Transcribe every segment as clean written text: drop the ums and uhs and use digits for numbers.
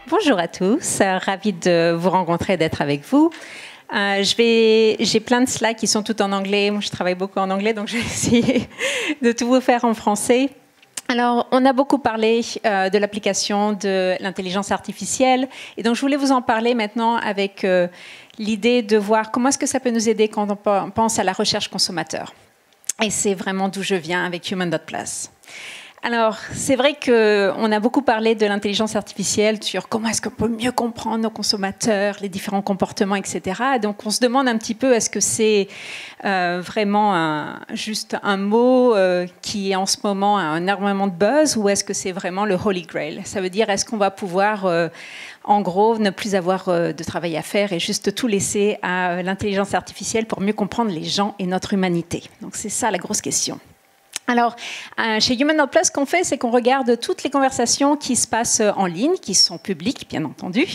Bonjour à tous, ravie de vous rencontrer et d'être avec vous. J'ai plein de slides qui sont tout en anglais. Moi, je travaille beaucoup en anglais, donc je vais essayer de tout vous faire en français. Alors, on a beaucoup parlé de l'application de l'intelligence artificielle, et donc je voulais vous en parler maintenant avec l'idée de voir comment est-ce que ça peut nous aider quand on pense à la recherche consommateur. Et c'est vraiment d'où je viens avec Human.Plus. Alors, c'est vrai qu'on a beaucoup parlé de l'intelligence artificielle sur comment est-ce qu'on peut mieux comprendre nos consommateurs, les différents comportements, etc. Donc, on se demande un petit peu, est-ce que c'est vraiment juste un mot qui est en ce moment a énormément de buzz, ou est-ce que c'est vraiment le Holy Grail? Ça veut dire, est-ce qu'on va pouvoir, en gros, ne plus avoir de travail à faire et juste tout laisser à l'intelligence artificielle pour mieux comprendre les gens et notre humanité? Donc, c'est ça la grosse question. Alors, chez Human.Plus, ce qu'on fait, c'est qu'on regarde toutes les conversations qui se passent en ligne, qui sont publiques, bien entendu,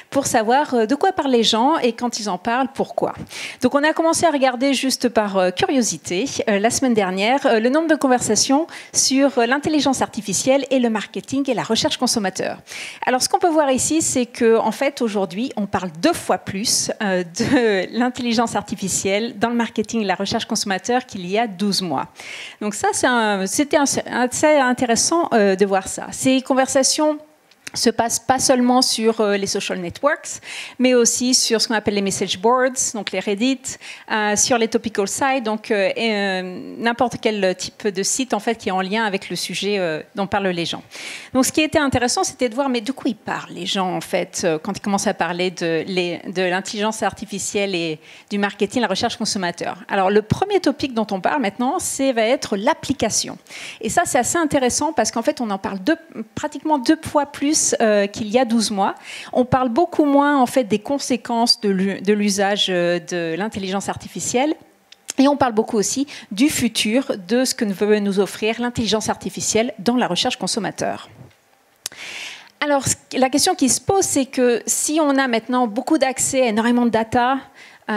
pour savoir de quoi parlent les gens et quand ils en parlent, pourquoi. Donc, on a commencé à regarder juste par curiosité, la semaine dernière, le nombre de conversations sur l'intelligence artificielle et le marketing et la recherche consommateur. Alors, ce qu'on peut voir ici, c'est qu'en fait, aujourd'hui, on parle 2 fois plus de l'intelligence artificielle dans le marketing et la recherche consommateur qu'il y a 12 mois. Donc ça, c'était assez intéressant de voir ça. Ces conversations se passent pas seulement sur les social networks, mais aussi sur ce qu'on appelle les message boards, donc les Reddit, sur les topical sites, donc n'importe quel type de site en fait qui est en lien avec le sujet dont parlent les gens. Donc ce qui était intéressant, c'était de voir mais de quoi ils parlent les gens en fait quand ils commencent à parler de l'intelligence artificielle et du marketing, la recherche consommateur. Alors le premier topic dont on parle maintenant, va être l'application. Et ça c'est assez intéressant parce qu'en fait on en parle pratiquement 2 fois plus qu'il y a 12 mois. On parle beaucoup moins en fait des conséquences de l'usage de l'intelligence artificielle. Et on parle beaucoup aussi du futur, de ce que veut nous offrir l'intelligence artificielle dans la recherche consommateur. Alors, la question qui se pose, c'est que si on a maintenant beaucoup d'accès à énormément de data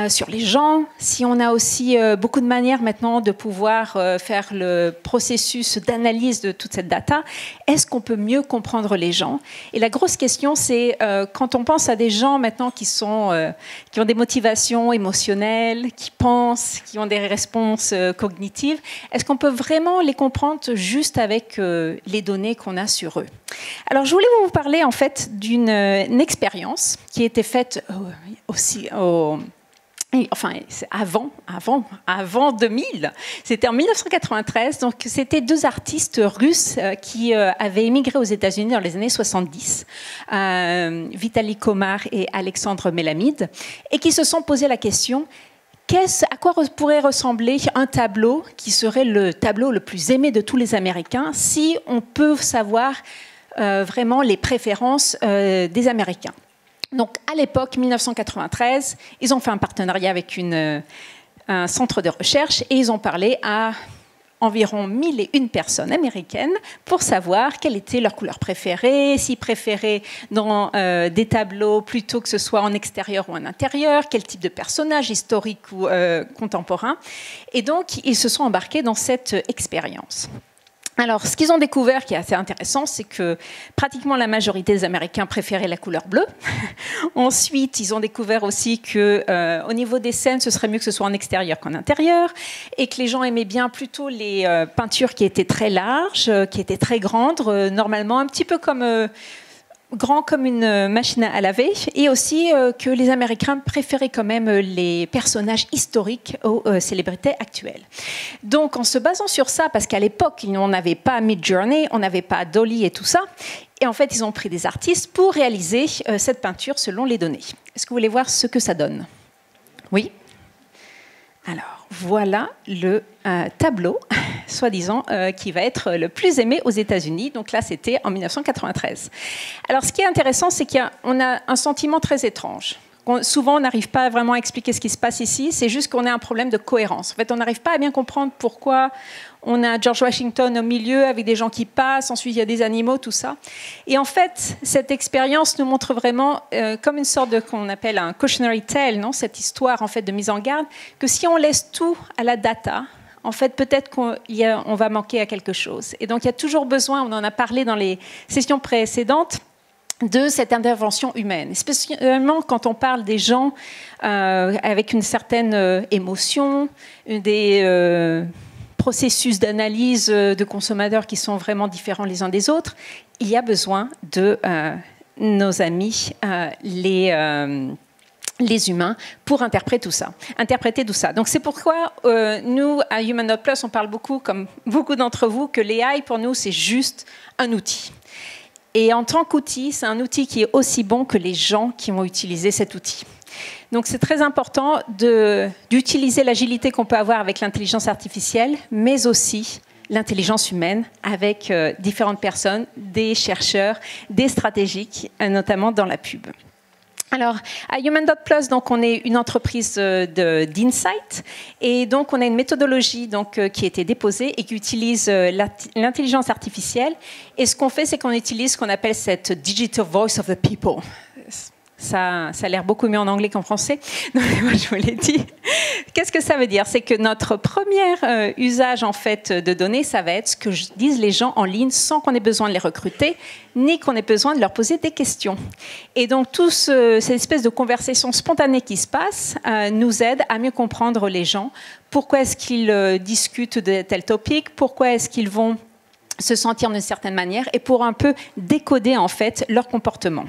sur les gens, si on a aussi beaucoup de manières maintenant de pouvoir faire le processus d'analyse de toute cette data, est-ce qu'on peut mieux comprendre les gens? Et la grosse question, c'est quand on pense à des gens maintenant qui ont des motivations émotionnelles, qui pensent, qui ont des réponses cognitives, est-ce qu'on peut vraiment les comprendre juste avec les données qu'on a sur eux? Alors, je voulais vous parler en fait d'une expérience qui a été faite aussi enfin, avant 2000, c'était en 1993, donc c'était 2 artistes russes qui avaient émigré aux États-Unis dans les années 70, Vitaly Komar et Alexandre Melamide, et qui se sont posé la question à quoi pourrait ressembler un tableau qui serait le tableau le plus aimé de tous les Américains si on peut savoir vraiment les préférences des Américains. Donc, à l'époque, 1993, ils ont fait un partenariat avec un centre de recherche et ils ont parlé à environ 1001 personnes américaines pour savoir quelle était leur couleur préférée, s'ils préféraient dans des tableaux plutôt que ce soit en extérieur ou en intérieur, quel type de personnage historique ou contemporain. Et donc, ils se sont embarqués dans cette expérience. Alors, ce qu'ils ont découvert, qui est assez intéressant, c'est que pratiquement la majorité des Américains préféraient la couleur bleue. Ensuite, ils ont découvert aussi qu'au niveau des scènes, ce serait mieux que ce soit en extérieur qu'en intérieur, et que les gens aimaient bien plutôt les peintures qui étaient très larges, qui étaient très grandes, normalement un petit peu grand comme une machine à laver, et aussi que les Américains préféraient quand même les personnages historiques aux célébrités actuelles. Donc, en se basant sur ça, parce qu'à l'époque, on n'avait pas Midjourney, on n'avait pas Dolly et tout ça, et en fait, ils ont pris des artistes pour réaliser cette peinture selon les données. Est-ce que vous voulez voir ce que ça donne? Oui? Alors, voilà le tableau, soi-disant, qui va être le plus aimé aux États-Unis. Donc là, c'était en 1993. Alors, ce qui est intéressant, c'est qu'on a un sentiment très étrange. Souvent, on n'arrive pas vraiment à expliquer ce qui se passe ici. C'est juste qu'on a un problème de cohérence. En fait, on n'arrive pas à bien comprendre pourquoi on a George Washington au milieu avec des gens qui passent. Ensuite, il y a des animaux, tout ça. Et en fait, cette expérience nous montre vraiment comme une sorte de qu'on appelle un cautionary tale, non, cette histoire en fait de mise en garde, que si on laisse tout à la data, en fait, peut-être qu'on va manquer à quelque chose. Et donc, il y a toujours besoin, on en a parlé dans les sessions précédentes, de cette intervention humaine, spécialement quand on parle des gens avec une certaine émotion, des processus d'analyse de consommateurs qui sont vraiment différents les uns des autres. Il y a besoin de nos amis, les humains, pour interpréter tout ça. Donc c'est pourquoi nous, à Human Plus, on parle beaucoup, comme beaucoup d'entre vous, que l'AI, pour nous, c'est juste un outil. Et en tant qu'outil, c'est un outil qui est aussi bon que les gens qui vont utiliser cet outil. Donc c'est très important d'utiliser l'agilité qu'on peut avoir avec l'intelligence artificielle, mais aussi l'intelligence humaine avec différentes personnes, des chercheurs, des stratégiques, notamment dans la pub. Alors, à Human.Plus, donc, on est une entreprise d'insight et donc on a une méthodologie qui a été déposée et qui utilise l'intelligence artificielle. Et ce qu'on fait, c'est qu'on utilise ce qu'on appelle cette Digital Voice of the People. Ça a l'air beaucoup mieux en anglais qu'en français. Donc, moi, je vous l'ai dit. Qu'est-ce que ça veut dire? C'est que notre premier usage en fait de données, ça va être ce que disent les gens en ligne sans qu'on ait besoin de les recruter, ni qu'on ait besoin de leur poser des questions. Et donc, cette espèce de conversation spontanée qui se passe nous aide à mieux comprendre les gens. Pourquoi est-ce qu'ils discutent de tel topic? Pourquoi est-ce qu'ils vont se sentir d'une certaine manière? Et pour un peu décoder en fait leur comportement.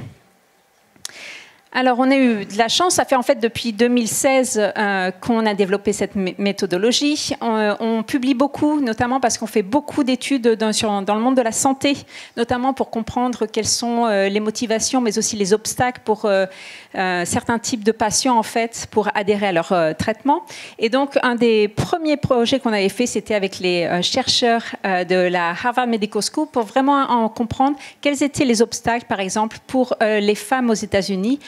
Alors, on a eu de la chance. Ça fait en fait depuis 2016 qu'on a développé cette méthodologie. On publie beaucoup, notamment parce qu'on fait beaucoup d'études dans le monde de la santé, notamment pour comprendre quelles sont les motivations, mais aussi les obstacles pour certains types de patients, en fait, pour adhérer à leur traitement. Et donc, un des premiers projets qu'on avait fait, c'était avec les chercheurs de la Harvard Medical School pour vraiment en comprendre quels étaient les obstacles, par exemple, pour les femmes aux États-Unis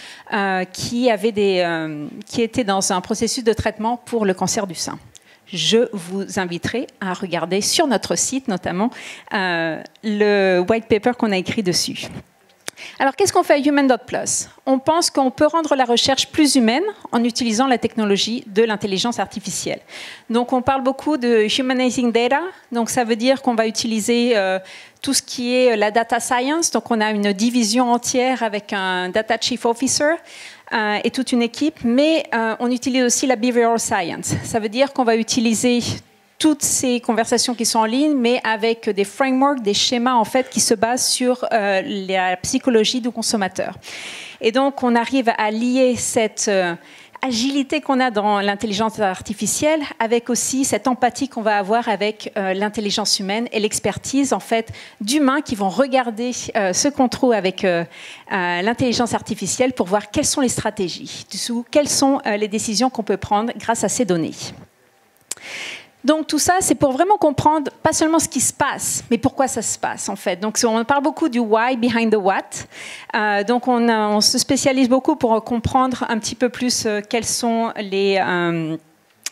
qui étaient dans un processus de traitement pour le cancer du sein. Je vous inviterai à regarder sur notre site, notamment, le white paper qu'on a écrit dessus. Alors, qu'est-ce qu'on fait à Human.Plus? On pense qu'on peut rendre la recherche plus humaine en utilisant la technologie de l'intelligence artificielle. Donc, on parle beaucoup de humanizing data. Donc, ça veut dire qu'on va utiliser tout ce qui est la data science. Donc, on a une division entière avec un data chief officer et toute une équipe. Mais on utilise aussi la behavioral science. Ça veut dire qu'on va utiliser toutes ces conversations qui sont en ligne, mais avec des frameworks, des schémas en fait qui se basent sur la psychologie du consommateur. Et donc, on arrive à lier cette agilité qu'on a dans l'intelligence artificielle avec aussi cette empathie qu'on va avoir avec l'intelligence humaine et l'expertise en fait d'humains qui vont regarder ce qu'on trouve avec l'intelligence artificielle pour voir quelles sont les stratégies, quelles sont les décisions qu'on peut prendre grâce à ces données. Donc tout ça, c'est pour vraiment comprendre pas seulement ce qui se passe, mais pourquoi ça se passe en fait. Donc on parle beaucoup du why behind the what. Donc on se spécialise beaucoup pour comprendre un petit peu plus quels sont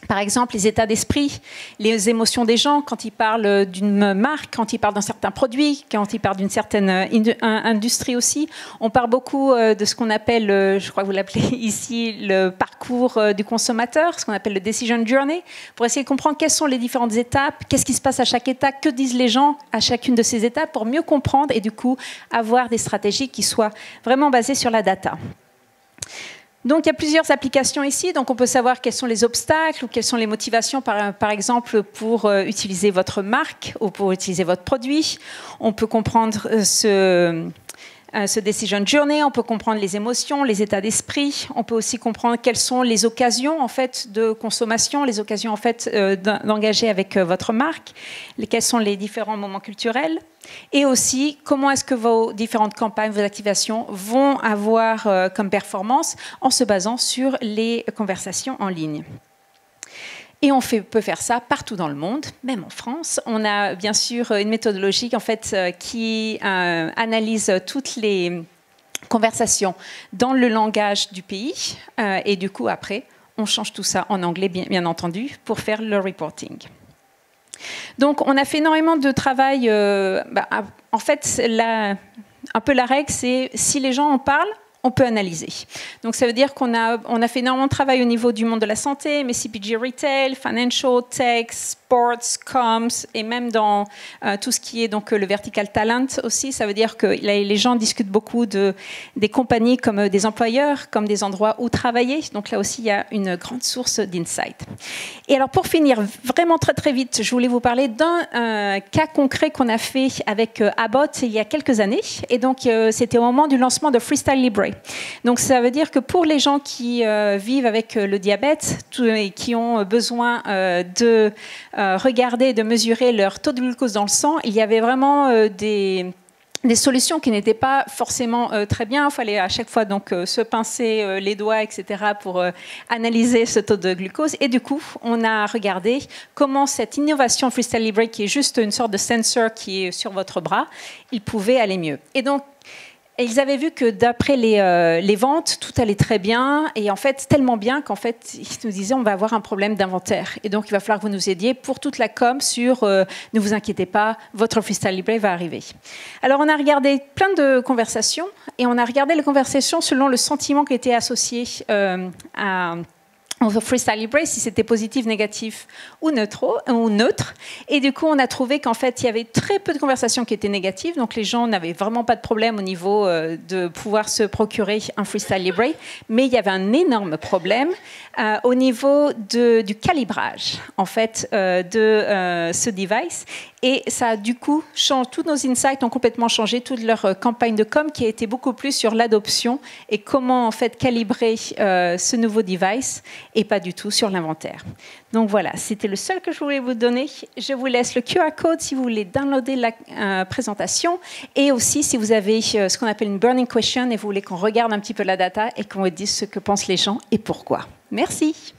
par exemple, les états d'esprit, les émotions des gens quand ils parlent d'une marque, quand ils parlent d'un certain produit, quand ils parlent d'une certaine industrie aussi. On parle beaucoup de ce qu'on appelle, je crois que vous l'appelez ici, le parcours du consommateur, ce qu'on appelle le decision journey, pour essayer de comprendre quelles sont les différentes étapes, qu'est-ce qui se passe à chaque étape, que disent les gens à chacune de ces étapes pour mieux comprendre et du coup avoir des stratégies qui soient vraiment basées sur la data. Donc, il y a plusieurs applications ici. Donc, on peut savoir quels sont les obstacles ou quelles sont les motivations, par exemple, pour utiliser votre marque ou pour utiliser votre produit. On peut comprendre ce decision journey, on peut comprendre les émotions, les états d'esprit. On peut aussi comprendre quelles sont les occasions en fait de consommation, les occasions en fait d'engager avec votre marque, quels sont les différents moments culturels, et aussi comment est-ce que vos différentes campagnes, vos activations vont avoir comme performance en se basant sur les conversations en ligne. Et on peut faire ça partout dans le monde, même en France. On a bien sûr une méthodologie en fait, qui analyse toutes les conversations dans le langage du pays. Et du coup, après, on change tout ça en anglais, bien entendu, pour faire le reporting. Donc, on a fait énormément de travail. En fait, un peu la règle, c'est si les gens en parlent, on peut analyser. Donc, ça veut dire qu'on a fait énormément de travail au niveau du monde de la santé, mais CPG Retail, Financial, Tech, sports, comms, et même dans tout ce qui est donc le vertical talent aussi. Ça veut dire que les gens discutent beaucoup des compagnies comme des employeurs, comme des endroits où travailler. Donc là aussi, il y a une grande source d'insight. Et alors pour finir, vraiment très très vite, je voulais vous parler d'un cas concret qu'on a fait avec Abbott il y a quelques années. Et donc c'était au moment du lancement de Freestyle Libre. Donc ça veut dire que pour les gens qui vivent avec le diabète et qui ont besoin de regarder et de mesurer leur taux de glucose dans le sang, il y avait vraiment des solutions qui n'étaient pas forcément très bien. Il fallait à chaque fois donc se pincer les doigts, etc., pour analyser ce taux de glucose. Et du coup, on a regardé comment cette innovation Freestyle Libre, qui est juste une sorte de sensor qui est sur votre bras, il pouvait aller mieux. Et donc, ils avaient vu que d'après les ventes, tout allait très bien. Et en fait, tellement bien qu'en fait, ils nous disaient on va avoir un problème d'inventaire. Et donc, il va falloir que vous nous aidiez pour toute la com sur ne vous inquiétez pas, votre Freestyle Libre va arriver. Alors, on a regardé plein de conversations et on a regardé les conversations selon le sentiment qui était associé au Freestyle Libre, si c'était positif, négatif ou neutre. Et du coup, on a trouvé qu'en fait, il y avait très peu de conversations qui étaient négatives. Donc, les gens n'avaient vraiment pas de problème au niveau de pouvoir se procurer un Freestyle Libre. Mais il y avait un énorme problème au niveau du calibrage, en fait, de ce device. Et ça a du coup changé, tous nos insights ont complètement changé, toute leur campagne de com qui a été beaucoup plus sur l'adoption et comment en fait calibrer ce nouveau device et pas du tout sur l'inventaire. Donc voilà, c'était le seul que je voulais vous donner. Je vous laisse le QR code si vous voulez downloader la présentation et aussi si vous avez ce qu'on appelle une burning question et vous voulez qu'on regarde un petit peu la data et qu'on vous dise ce que pensent les gens et pourquoi. Merci.